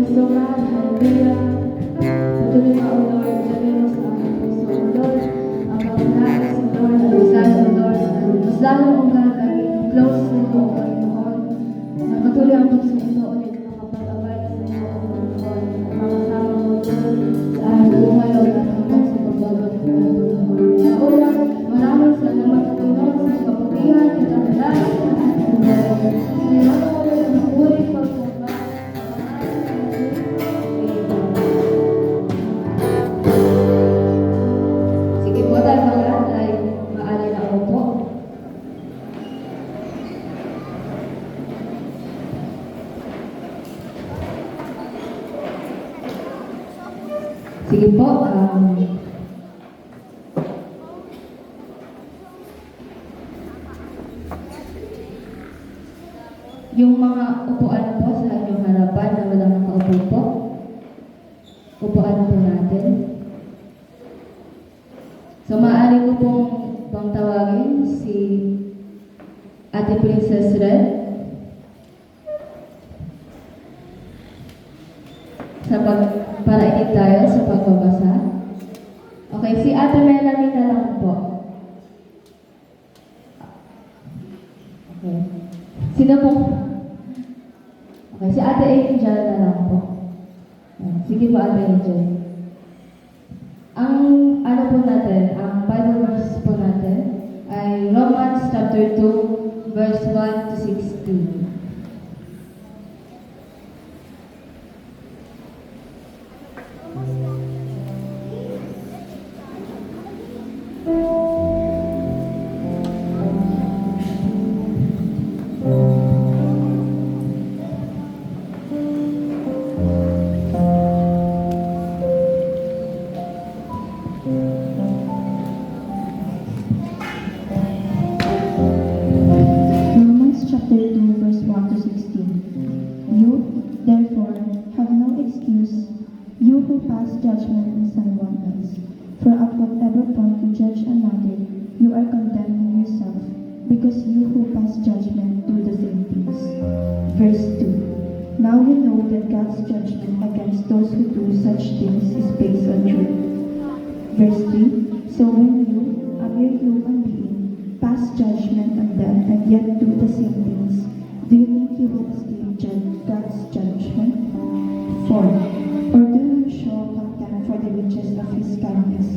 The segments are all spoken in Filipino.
Kristo, God. Hallelujah. Patuloy na, O Lord, sabihin mo sa aming puso, O Lord, ang pag-unais, O Lord, ang desire, O Lord, mas lalo, O God, naging close sa iyo, O Panginoon. Napatuloy ang puso ito ulit, makapag-abay sa iyo, O Panginoon, at makasama mo doon sa aming buhay, O God, hanggang sa pagbabalik mo, O Panginoon. Kaya, O Lord, maraming salamat, O Panginoon, sa kapagihan, katagalan, sa ating buhay. Salamat, O Lord, ang puri, pagpapay. Sige po tayo mga ay maaari na upo. Sige po, yung mga upuan po sa inyong harapan na walang nakaupo po, upuan po natin. So, maaari ko pong bang tawagin si Ate Princess Red para inig tayo sa pagbabasa. Okay, si Ate Melanie na lang po. Okay. Sino po? Okay, si Ate Angel na lang po. Sige po, Ate Angel. Ang ano po natin, ang Bible verse po natin ay Romans chapter 2, verse 1 to 16. Romans chapter 2, verse 1 to 16. You, therefore, have no excuse, you who pass judgment on someone else. For at whatever point you judge another, you are condemning yourself, because you who pass judgment do the same things. Verse 2. Now you know that God's judgment against those who do such things is based on truth. Verse 3. So when you, a mere human being, pass judgment on them and yet do the same things, do you think you will escape God's judgment? 4. Or do you show contempt for the riches of His kindness,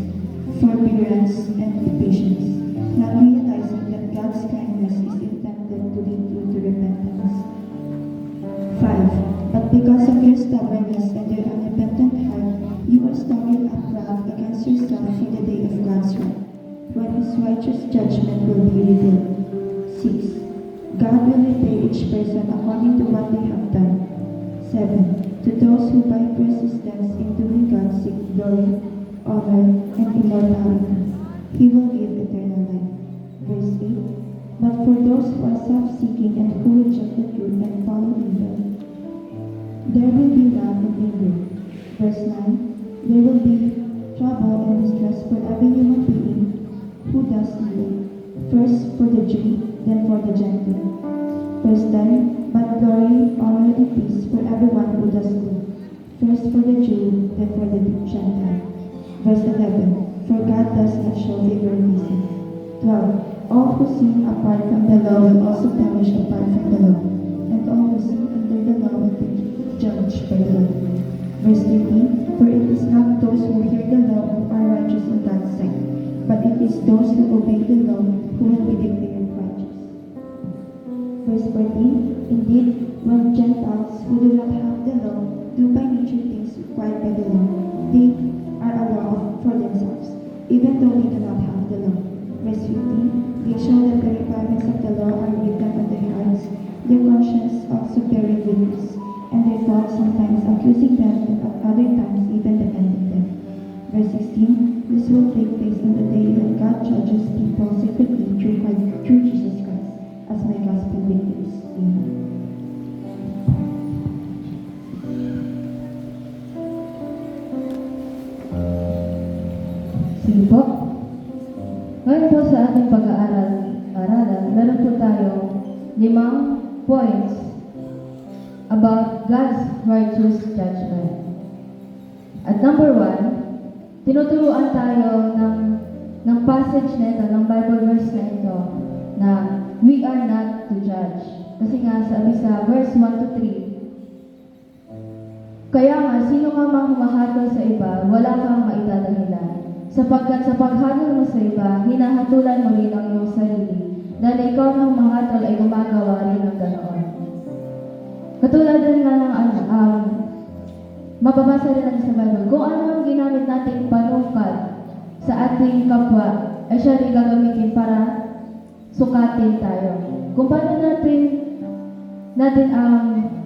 forbearance, and patience, not realizing that God's kindness is intended to lead you to repentance? 5. But because of your stubbornness and your unrepentant heart, you are storing up wrath against yourself for the day of God's wrath, when His righteous judgment will be revealed. 6. God will repay each person according to what they have done. 7. To those who by persistence in doing God seek glory, honor, and immortality, He will give eternal life. Verse 8. But for those who are self-seeking and who reject the truth and follow evil, there will be wrath and anger. Verse 9. There will be trouble and distress for every human being who does evil, first for the Jew, then for the Gentile. Verse 10. But glory, honor, and peace for everyone who does good, first for the Jew, then for the Gentile. Verse 11. For God does not show favoritism. 12. All who sin apart from the law will also perish apart from the law, and all who sin under the law will be judged by the law. Verse 13. For it is not those who hear the law who are righteous in God's sight, but it is those who obey the law who will be declared righteous. Verse 14. Indeed, when Gentiles who do not have the law do by nature things required by the law, they are a law for themselves, even though they do not have the law. Verse 15. They show that the requirements of the law are written on their hearts, their conscience also bearing witness, and their thoughts sometimes accusing them and at other times even defending them. Verse 16. This will take place on the day when God judges people secretly through Jesus Christ, as my gospel witness. Amen. Sige po. Ngayon po sa ating pag-aaralan, meron po tayong 5 points about God's righteous righteous judgment. At number 1, tinuturuan tayo ng passage na ito, ng Bible verse na ito, na we are not to judge. Kasi nga sabi sa verse 1 to 3, kaya nga, sino ka mang humahatol sa iba, wala kang maitadahilan. Sapagkat sa paghatol mo sa iba, hinahatulan mo rin ang iyong sarili, dahil ikaw na humahatol ay gumagawa rin ng ganoon. Katulad din nga ng mababasa rin natin sa Bible, kung ano ang ginamit nating panungkal sa ating kapwa, ay siya rin gagamitin para sukatin tayo. Kung paano natin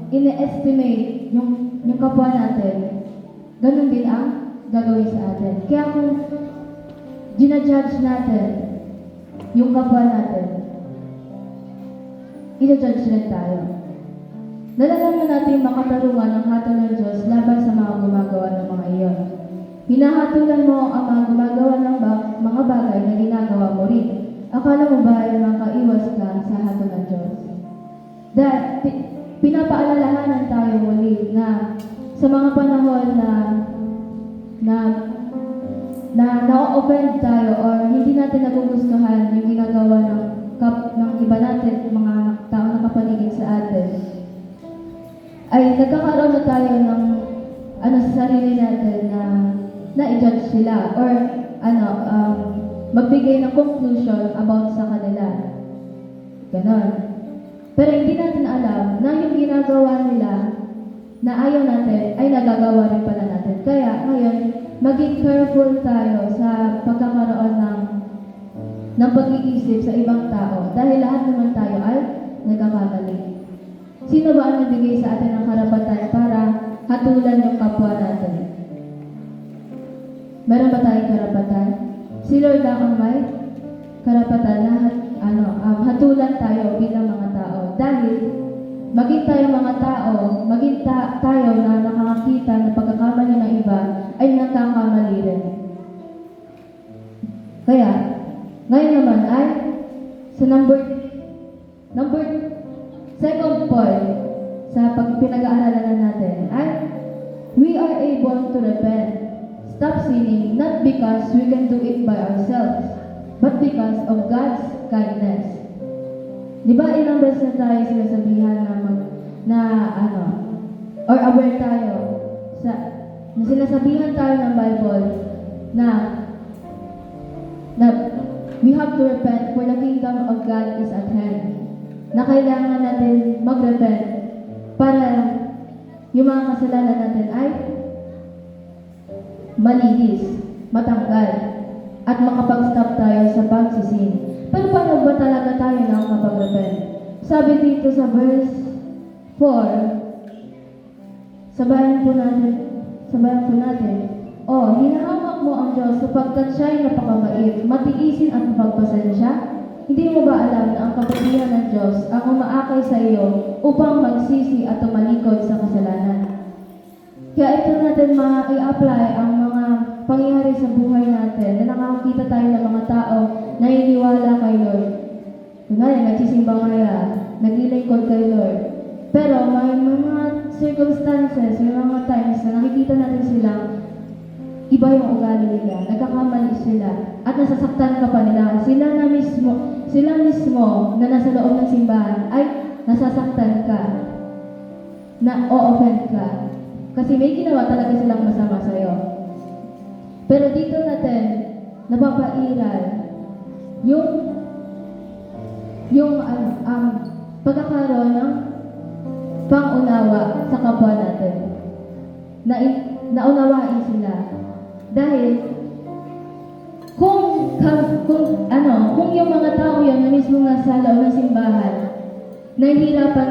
ine-estimate yung kapwa natin, ganun din ang gagawin sa atin. Kaya kung ginajudge natin yung kapwa natin, ina-judge rin tayo. Nalalaman natin makatarungan ng hatol ng Diyos laban sa mga gumagawa ng mga iyon. Hinahatulan mo ang mga gumagawa ng mga bagay na ginagawa mo rin. Akala mo ba ay makaiwas ka sa hatol ng Diyos? Dahil pinapaalalahanan tayo muli na sa mga panahon na na-offend tayo or hindi natin nagugustuhan yung ginagawa ng iba natin, mga tao na kapaligid sa atin, ay nagkakaroon na tayo ng sa sarili natin na i-judge sila or magbigay ng conclusion about sa kanila. Ganon. Pero hindi natin alam na yung ginagawa nila na ayaw natin ay nagagawa rin pala natin. Kaya ngayon, maging careful tayo sa pagkakaroon ng pag-iisip sa ibang tao dahil lahat naman tayo ay nagkakamali. Sino ba ang nagbigay sa atin ng karapatan para hatulan yung kapwa natin? Meron ba tayong karapatan? Si Lord ang may karapatan na hatulan tayo bilang mga tao. Dahil maging tayo mga tao, maging tayo na nakakakita ng pagkakamali ng iba, ay nagkakamali rin. Kaya, ngayon naman ay sa second point sa pinag-aaralan natin ay we are able to repent, stop sinning, not because we can do it by ourselves, but because of God's kindness. Di ba ilang beses na tayo sinasabihan or aware tayo na sinasabihan tayo ng Bible na we have to repent for the kingdom of God is at hand. Na kailangan natin mag-repent para yung mga kasalanan natin ay malinis, matanggal, at makapag-stop tayo sa pagsisin. Pero paano ba talaga tayo nakakapag-repent? Sabi dito sa verse 4, sabayan po natin, hinahawak mo ang Diyos sapagkat siya'y napakabait, matiisin at mapagpasensya. Hindi mo ba alam na ang kabutihan ng Diyos ang umaakay sa iyo upang magsisi at tumalikod sa kasalanan? Kaya ito natin i-apply ang mga pangyayari sa buhay natin na nakakita tayo ng mga tao na iniwala kay Lord. Kunwari, nagsisimba kaya, naglilingkod kay Lord. Pero may mga circumstances, may mga times na nakikita natin silang iba yung ugali nila, nagkakamali sila, at nasasaktan ka pa nila. Sila mismo na nasa loob ng simbahan ay nasasaktan ka, na o-offend ka. Kasi may ginawa talaga silang masama sa'yo. Pero dito natin, napapairal yung pagkakaroon ng pangunawa sa kapwa natin. Naunawain sila. Dahil kung yung mga tao yan na mismo nasa loob ng simbahan, nahihirapan,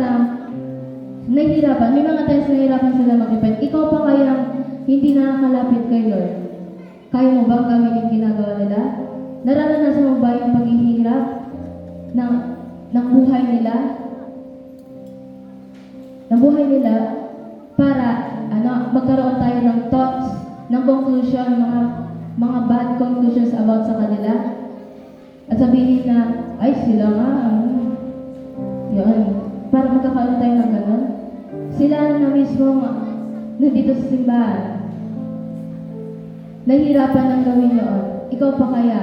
may mga times nahihirapan sila mag-repent. Ikaw pa kayang hindi nakakalapit kay Lord. Kaya mo bang gawin yung ginagawa nila? Nararanasan mo ba yung paghihirap ng buhay nila? Ng buhay nila para magkaroon tayo ng thoughts, ng conclusion, mga bad conclusions about sa kanila. At sabihin na, ay sila nga, yun. Para magkakaroon tayo ng gano'n. Sila na mismo nandito sa simbahan, nahihirapan ng gawin yun, ikaw pa kaya,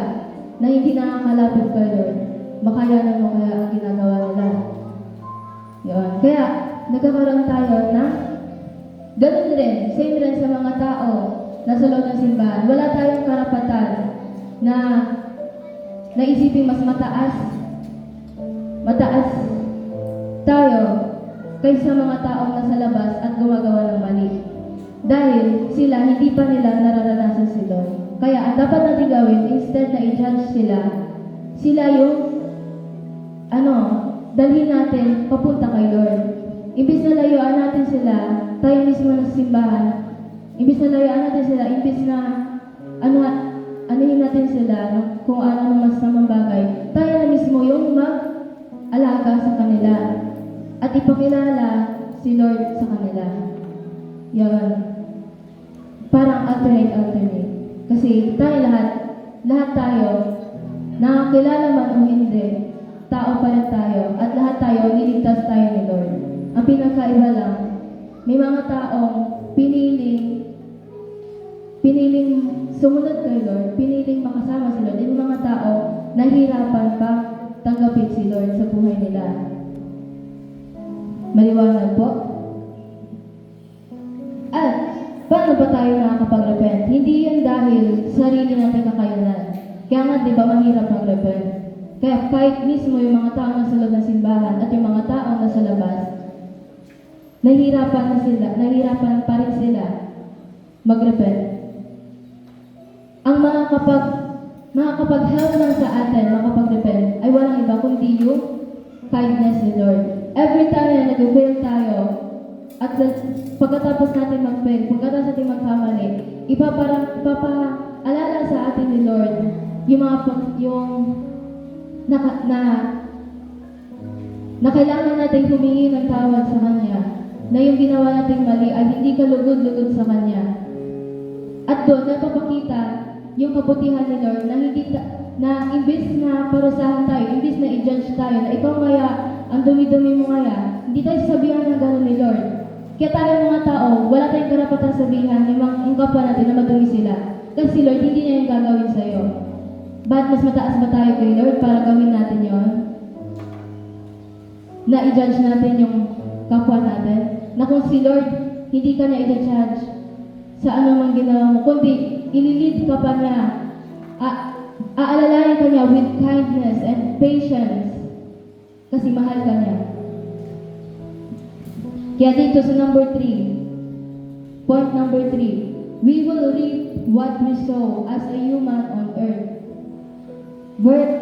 na hindi nakakalapit kay Lord, makayanan mo kaya ang ginagawa nila. Yun. Kaya, nagkakaroon tayo na ganun rin, same rin sa mga tao na sa loob ng simbahan. Wala tayong karapatan na naisipin mas mataas tayo kaysa mga taong nasa labas at gumagawa ng mali. Dahil sila, hindi pa nila nararanasan si Lord. Kaya ang dapat natin gawin, instead na i-judge sila yung dalhin natin papunta kay Lord. Imbis na layuan natin sila, tayo mismo ng simbahan, imbis na layuan natin sila, imbis na anuhin natin sila kung ano mas namang bagay, tayo na mismo yung mag-alaga sa kanila at ipakilala si Lord sa kanila. Yan. Parang alternate. Kasi tayo lahat tayo, nakakilala man o hindi, tao pa rin tayo, at lahat tayo, niligtas tayo ni Lord. Ang pinakaiba lang, may mga taong piniling sumunod kay Lord, piniling makasama si Lord. Yung mga tao, nahihirapan pa tanggapin si Lord sa buhay nila. Maliwanag po? At, paano ba tayo nakakapag-repent? Hindi yan dahil sarili natin kakayanan. Kaya nga, di ba, mahirap mag-repent? Kaya kahit mismo yung mga tao nasa loob ng simbahan at yung mga tao nasa labas, nahihirapan pa rin sila mag-repent. Ang makakapag-help lang sa atin, makapag-repent, ay walang iba kundi yung kindness ni Lord. Every time na nag-fail tayo, at pagkatapos natin mag-fail, pagkatapos natin magkamali, ipapaalala sa atin ni Lord na kailangan natin humingi ng tawad sa Kanya, na yung ginawa nating mali ay hindi kalugod-lugod sa Kanya. At doon, napapakita yung kabutihan ni Lord na imbis na parusahan tayo, imbis na i-judge tayo, na ikaw kaya, ang dumi-dumi mo kaya, hindi tayo sabihan ng gano'n ni Lord. Kaya tayo mga tao, wala tayong karapatan sabihan yung kapwa natin na madumi sila. Kasi si Lord, hindi niya yung gagawin sa'yo. Ba't mas mataas ba tayo kay Lord para gawin natin yon? Na i-judge natin yung kapwa natin? Na kung si Lord, hindi ka na i-judge sa anumang ginawa mo, kundi ililid ka pa niya, aalalayan ka niya with kindness and patience, kasi mahal ka niya. Kaya dito sa point number 3, we will reap what we sow as a human on earth.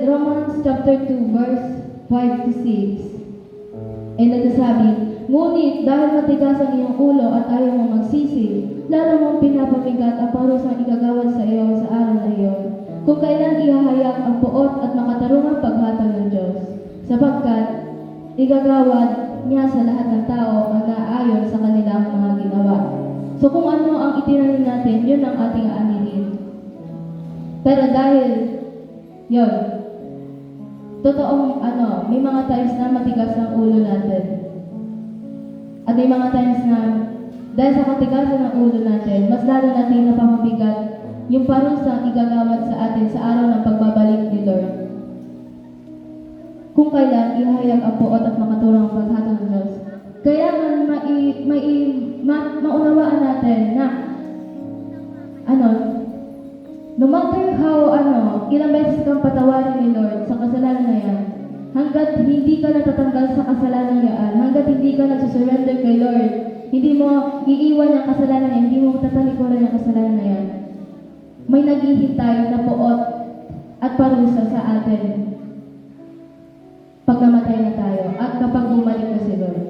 Romans chapter 2, verse 5 to 6. Ay nagsasabi, ngunit dahil matigas ang iyong ulo at ayaw mong magsisi, lalo mong pinapabigat ang parusang igagawad sa iyo sa araw na iyon, kung kailan ihahayag ang puot at makatarungang paghatag ng Diyos, sapagkat igagawad niya sa lahat ng tao ang naayon sa kanilang mga ginawa. So kung ano ang itinanim natin, yun ang ating aanihin. Pero dahil, yun, totoong may mga times na matigas ang ulo natin. At may mga times na dahil sa katigasan ng ulo natin, mas lalo natin napamabigat yung parusang igagawad sa atin sa araw ng pagbabalik ni Lord. Kung kailan ihayag ang puot at makaturang paghatag ng Diyos. Kaya maunawaan natin na no matter how ilang beses kang patawarin ni Lord sa kasalanan na yan, hanggat hindi ka natatanggal sa kasalanan yan, hanggat hindi ka nagsusurrender kay Lord, hindi mo iiwan ang kasalanan yan, hindi mo tatalikuran ang kasalanan na yan, may naghihintay na puot at parusa sa atin pag namatay na tayo at kapag bumalik na si Lord.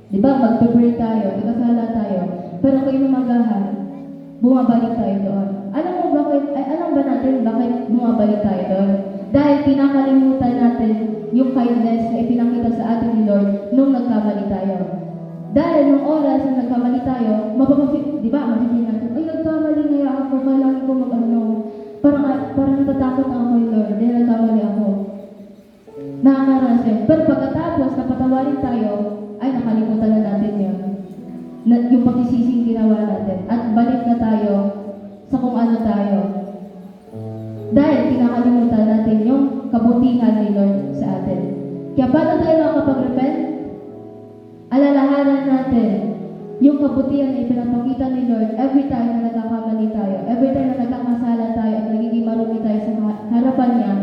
Diba, mag-pray tayo, nagkasala tayo, pero kung inumagahan, bumabalik tayo doon. Alam ba natin bakit bumabalik tayo doon? Dahil pinakalimutan natin yung kindness na ipinakita sa atin ni Lord nung nagkamali tayo. Dahil nung oras na nagkamali tayo, di ba, makikita natin, ay, nagkamali nga ako, kailangan ko parang natatakot ako kay Lord, dahil nagkamali ako. Nakakarasin. Pero pagkatapos na patawarin tayo, ay nakalimutan na natin yun. Yung pagsisising ginawa natin at balik na tayo sa kung ano tayo. Dahil kinakalimutan natin yung kabutihan ni Lord sa atin. Kaya paano tayo makakapag-repent? Alalahanan natin yung kabutihan na ipinapakita ni Lord every time na nagkakamali tayo, every time na nagkakasala tayo at nagiging marumi tayo sa harapan niya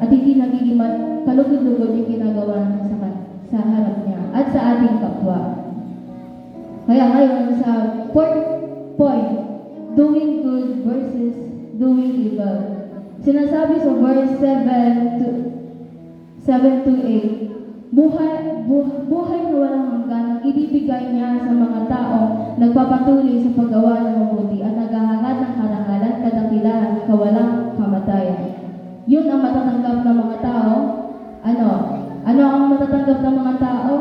at hindi nagiging kalugod-lugod yung ginagawa natin sa harap niya at sa ating kapwa. Kaya ngayon sa fourth point, doing good versus doing evil. Sinasabi sa verse 7 to 8, buhay na walang hanggan ang ibibigay niya sa mga taong nagpapatuloy sa paggawa ng mabuti at naghahangad ng karangalan, kadakilaan, kawalang kamatayan. Yun ang matatanggap ng mga tao. Ano ang matatanggap ng mga tao?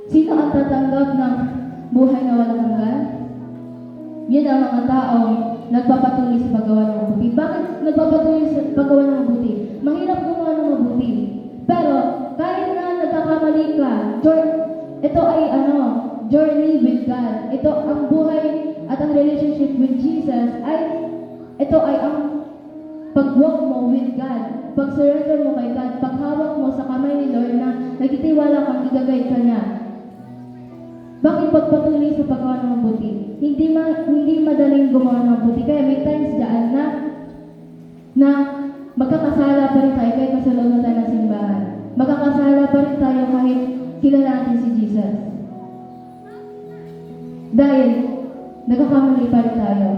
Sino ang tatanggap ng buhay na walang hanggan? Yun ang mga taong nagpapatuloy sa paggawa ng mabuti. Bakit nagpapatuloy sa paggawa ng mabuti? Mahirap gumawa ng mabuti. Pero kahit na nagkakamali ka, ito ay journey with God. Ito ang buhay at ang relationship with Jesus ito ay ang pag-walk mo with God. Pag-surrender mo kay God, paghawak mo sa kamay ni Lord na nagtitiwala kang igagay ka niya. Bakit pagpatuloy sa paggawa ng mabuti? Hindi madaling gumawa ng mabuti. Kaya may times dyan na magkakasala pa rin tayo kahit nasa loob na tayo ng simbahan. Magkakasala pa rin tayo kahit kilala natin si Jesus. Dahil nagkakamali pa rin tayo.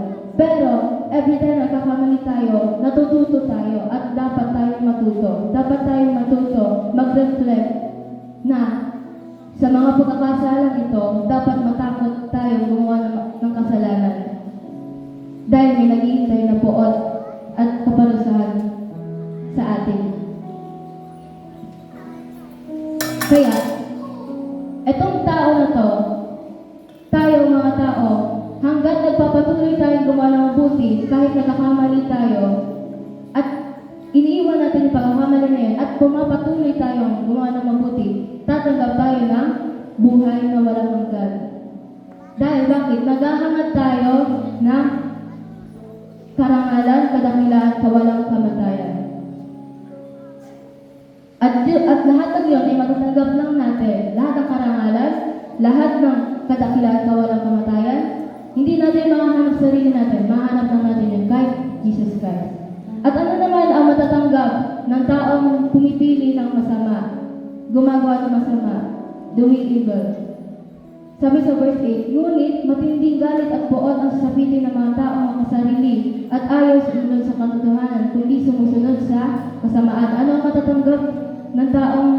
Pero every time nagkakamali tayo, natututo tayo at dapat tayong matuto. Dapat tayong matuto, mag-reflect na sa mga pagkakasalang ito, dapat matakot tayo gumawa ng kasalanan. Dahil may naghihintay na poot at kaparusahan sa atin. Kaya, etong tao na to, tayo mga tao, hanggat nagpapatuloy tayong gumawa ng mabuti, kahit nagkakamali tayo, at iniiwan natin yung pagkakamali na yun, at pumapatuloy tayong gumawa ng mabuti, tatanggap tayo ng buhay na walang hanggan. Dahil bakit? Naghahangad tayo ng karangalan, kadakilaan, kawalang kamatayan. At lahat ng yun ay matatanggap lang natin. Lahat ng karangalan, lahat ng kadakilaan, kawalang kamatayan, hindi natin mahanap sarili natin. Mahanap lang natin yun kay Jesus Christ. At ano naman ang matatanggap ng taong pumipili ng masama, gumagawa ng masama, doing evil? Sabi sa verse 8, ngunit matinding galit at poot ang sasapitin ng mga taong makasarili at ayaw sumunod sa katotohanan, kundi sumusunod sa kasamaan. Ano ang matatanggap ng taong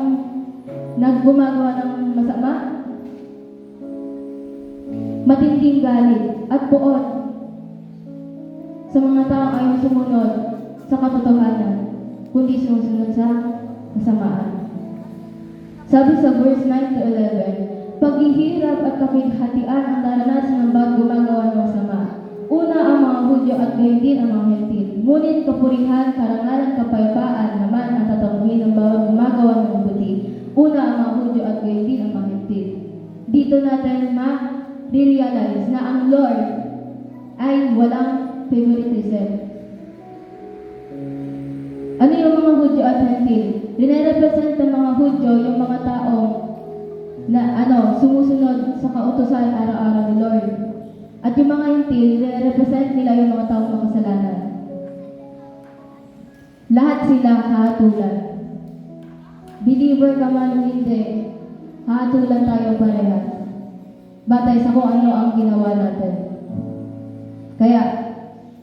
naggumagawa ng masama? Matinding galit at poot sa mga taong ayaw sumunod sa katotohanan, kundi sumusunod sa kasamaan. Sabi sa verse 9 to 11, paghihirap at kapighatian ang naranasan ng bawat gumagawa ng masama. Una ang mga Hudyo at gayon din ang mga Hentil. Ngunit kapurihan, karangalan, kapayapaan naman ang tatanungin ng bawat gumagawa ng mabuti. Una ang mga Hudyo at gayon din ang mga Hentil. Dito natin ma-realize na ang Lord ay walang favoritism. Ano yung mga Hudyo at Hentil? Rinerepresent ng mga Hudyo yung mga taong na sumusunod sa kautusan araw-araw ni Lord. At yung mga Hentil, rinerepresent nila yung mga taong makasalanan. Lahat sila hahatulan. Believer ka man o hindi, hahatulan tayo parehas. Batay sa kung ano ang ginawa natin. Kaya,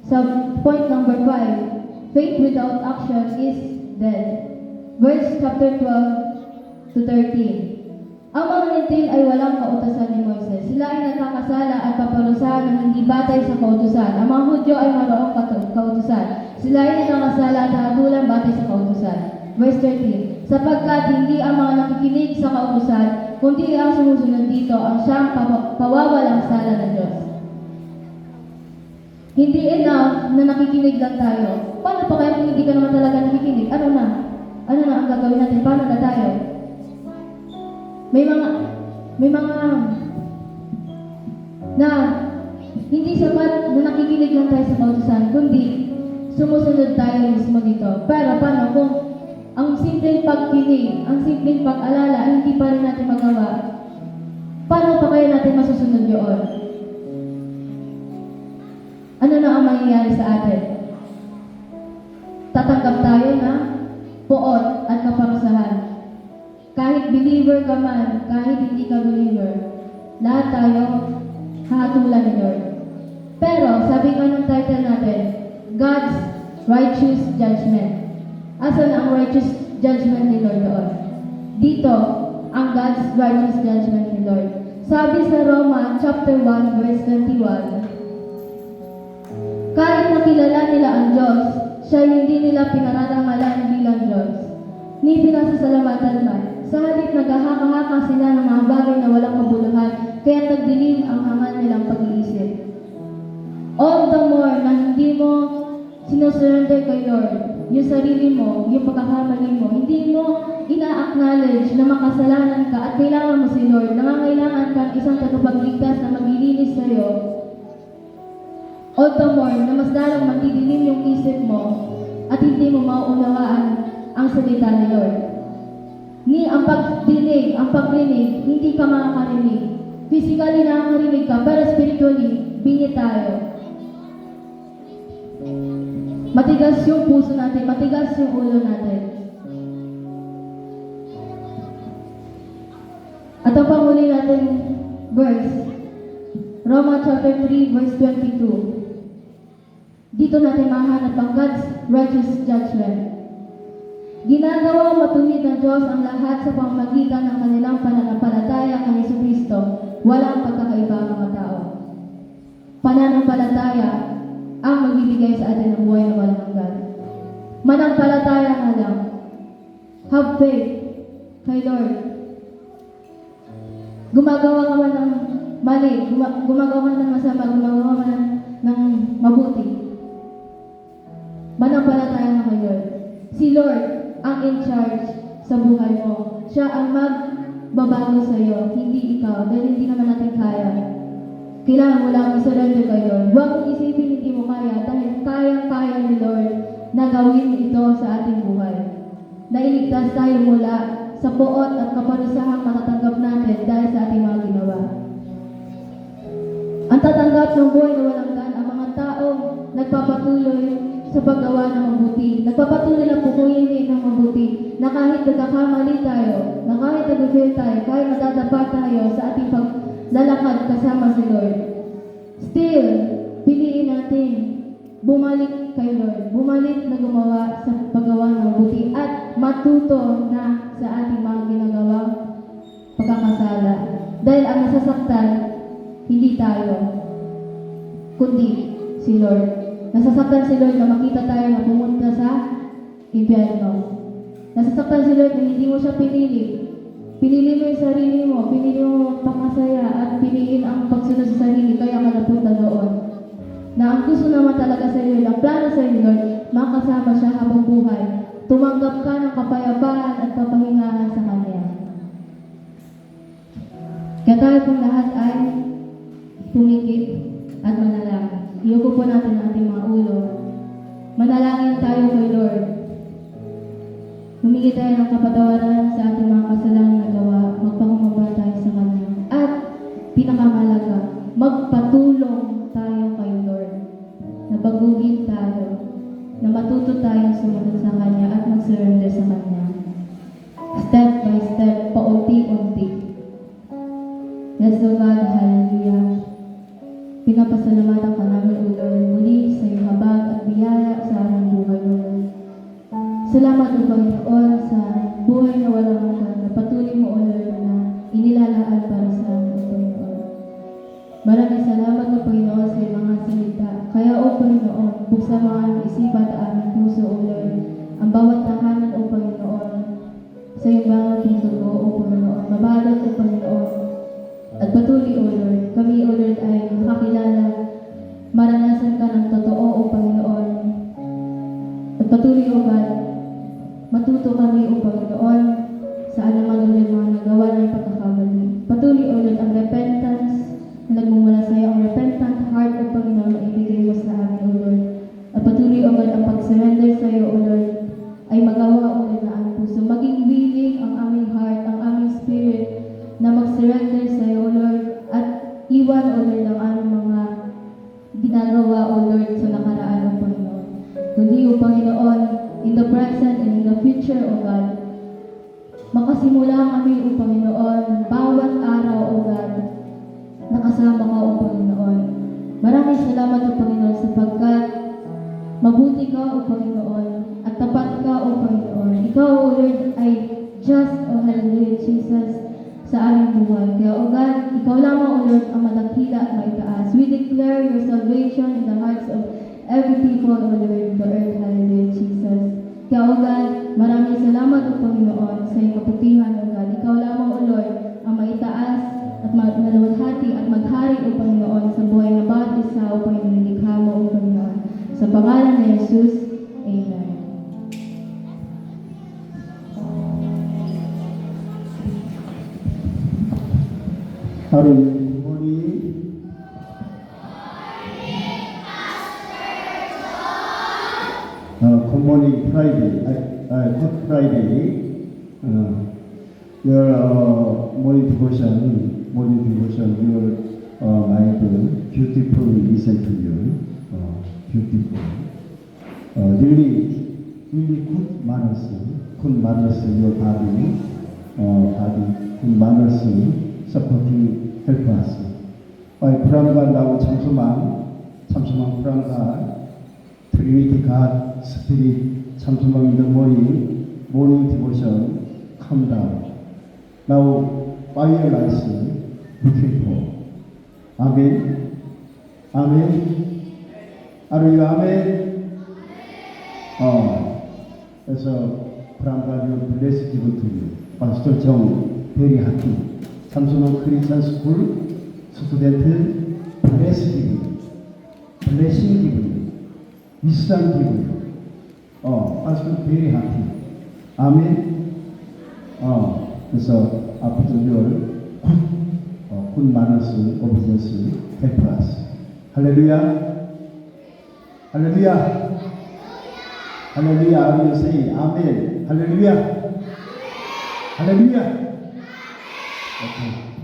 sa point number 5, faith without action is dead. Verse chapter 12 to 13. Ang mga Hentil ay walang kautusan ni Moises. Sila ay nagkakasala at paparusahan ng hindi batay sa kautusan. Ang mga Hudyo ay mayroong kautusan. Sila ay nagkakasala at hatulan batay sa kautusan. Verse 13. Sapagkat hindi ang mga nakikinig sa kautusan, kundi ang sumusunod dito ang siyang pawawalang sala ng Diyos. Hindi enough na nakikinig lang tayo. Paano pa kaya kung hindi ka naman talaga nakikinig? Ano na ang gagawin natin? Paano na tayo? May na hindi sapat na nakikinig lang tayo sa kautusan, kundi sumusunod tayo mismo dito. Pero paano kung ang simpleng pagkinig, ang simpleng pag-alala ay hindi pa rin natin magawa? Paano pa kaya natin masusunod yun? Ano na ang mangyayari sa atin? Tatanggap tayo na puot at kaparusahan. Kahit believer ka man, kahit hindi ka believer, lahat tayo hahatulan ni Lord. Pero, sabi nga ng title natin, God's Righteous Judgment. Asan ang righteous judgment ni Lord doon? Dito, ang God's righteous judgment ni Lord. Sabi sa Roma chapter 1 verse 21, kahit nakilala nila ang Diyos, siya hindi nila pinararangalan bilang Diyos, ni pinasasalamatan man. Sa halip naghahaka-haka sila ng mga bagay na walang kabuluhan, kaya nagdilim ang hangal nilang pag-iisip. All the more na hindi mo sinusurrender kay Lord, yung sarili mo, yung pagkakamali mo, hindi mo ina-acknowledge na makasalanan ka at kailangan mo si Lord, nangangailangan ka isang tagapagligtas na maglilinis sa'yo, all the more na mas lalong matidilim yung isip mo at hindi mo mauunawaan ang salita ni Lord. Ni ang pagdinig, ang paglinig, hindi ka makakarinig. Physically nakakarinig ka, pero spiritually, bingi tayo. Matigas yung puso natin, matigas yung ulo natin. At ang panghuli natin verse, Roma chapter 3 verse 22. Dito natin mahanap ang God's righteous judgment. Ginagawa matuwid ng Diyos ang lahat sa pamamagitan ng kanilang pananampalataya kay Jesucristo. Walang pagkakaiba ang mga tao. Pananampalataya ang magbibigay sa atin ng buhay na walang hanggan. Manampalataya nga lang. Have faith kay Lord. Gumagawa ka man ng mali, gumagawa ka ng masama, gumagawa ka ng mabuti. Manampalataya nga kay Lord. Si Lord ang in charge sa buhay mo. Siya ang magbabago sa iyo, hindi ikaw, dahil hindi naman natin kaya. Kailangan mo lang i-surrender kay Lord. Huwag mong isipin hindi mo kaya, dahil kayang-kaya ni Lord na gawin ito sa ating buhay. Nailigtas tayo mula sa puot at kaparusahang matatanggap natin dahil sa ating mga ginawa. Ang tatanggap ng buhay na walang hanggan, ang mga taong nagpapatuloy sa paggawa ng mabuti. Nagpapatuloy na pukuyin ng mabuti na kahit nagkakamali tayo, na kahit nag-fail tayo, kahit nadadapa tayo sa ating paglalakad kasama si Lord. Still, piliin natin bumalik kay Lord. Bumalik na gumawa sa paggawa ng mabuti at matuto na sa ating mga ginagawang pagkakasala. Dahil ang nasasaktan, hindi tayo, kundi si Lord. Nasasaktan si Lord na makita tayo na pumunta sa impyerno. Nasasaktan si Lord na hindi mo siya pinili. Pinili mo yung sarili mo, pinili mo pakasaya at piliin ang pagsunod sa sarili, kaya ka napunta doon. Na ang gusto naman talaga sa iyo, ang plano sa iyo, Lord, makasama siya habang buhay. Tumanggap ka ng kapayapaan at kapahingahan sa Kanya. Kaya tayo pong lahat ay pumikit at manalangin. Iyuko po natin ang ating mga ulo. Manalangin tayo kay Lord. Humingi tayo ng kapatawaran sa ating mga kasalanan na gawa. Magpakumbaba tayo sa Kanya. At pinakamalaga, magpatulong tayo kay Lord. Na baguhin tayo. Na matuto tayong sumunod sa Kanya at mag-surrender sa Kanya. Step by step, paunti-unti. Yes, O God, hallelujah. Pinapasalamatan ka namin, O Lord, muli sa iyong habag at biyaya sa aming buhay, Lord. Salamat, O Panginoon, sa buhay na walang hanggan, na patuloy mo, O Lord, na inilalaan para sa amin, O Panginoon. Maraming salamat, O Panginoon, sa iyong mga salita. Kaya, O Panginoon, buksan mo ang isipan at aming puso, O Lord, ang bawat tahanan, O Panginoon, sa iyong bawat dugo, O Panginoon. Mabalot, O Panginoon, at patuloy, O Lord, kami, O Lord, ay makakilala, maranasan ka ng totoo, O Panginoon. At patuloy, O God, matuto kami, O Panginoon, sa anuman, O Lord, mga nagawa ng pagkakamali. Patuloy, O Lord, ang repentance na nagmumula sa Mabuti ka, O Panginoon, at tapat ka, O Panginoon. Ikaw, O Lord, ay just, O hallelujah, Jesus, sa aming buhay. Kaya, O God, ikaw lamang, O Lord, ang madakila at maitaas. We declare your salvation in the hearts of every people, O Lord, the earth, hallelujah, Jesus. Kaya, O God, maraming salamat, O Panginoon, sa iyong kaputihan, O God. Ikaw lamang, O Lord, ang maitaas at maluwalhati at maghari, O Panginoon, sa buhay na bawat isa, O Panginoon, nilikha mo, O Panginoon. Sa pangalan ni Jesus, Amen. 하루님 부모님 굿모닝 프라이데이 굿 프라이데이 your morning devotion your mind beautiful listen to you beautiful really good manners your body good manners supporting help us. 불안과 나오 참소망 불안과 Trinity God Spirit 참소망 in the morning devotion calm down. Now firelight beautiful. Amen. Amen. Are you amen? 그래서 불안과 your blessed given to you. Pastor John very happy. 삼수만 크리스찬 스쿨 스튜던트 블레싱 기분 위스한 기분 pastor very happy. 아멘. 그래서 앞으로 굿 마너스 오비던스 help us. 할렐루야. 할렐루야. 할렐루야. 아멘. say 아멘. 할렐루야. 할렐루야. Okay.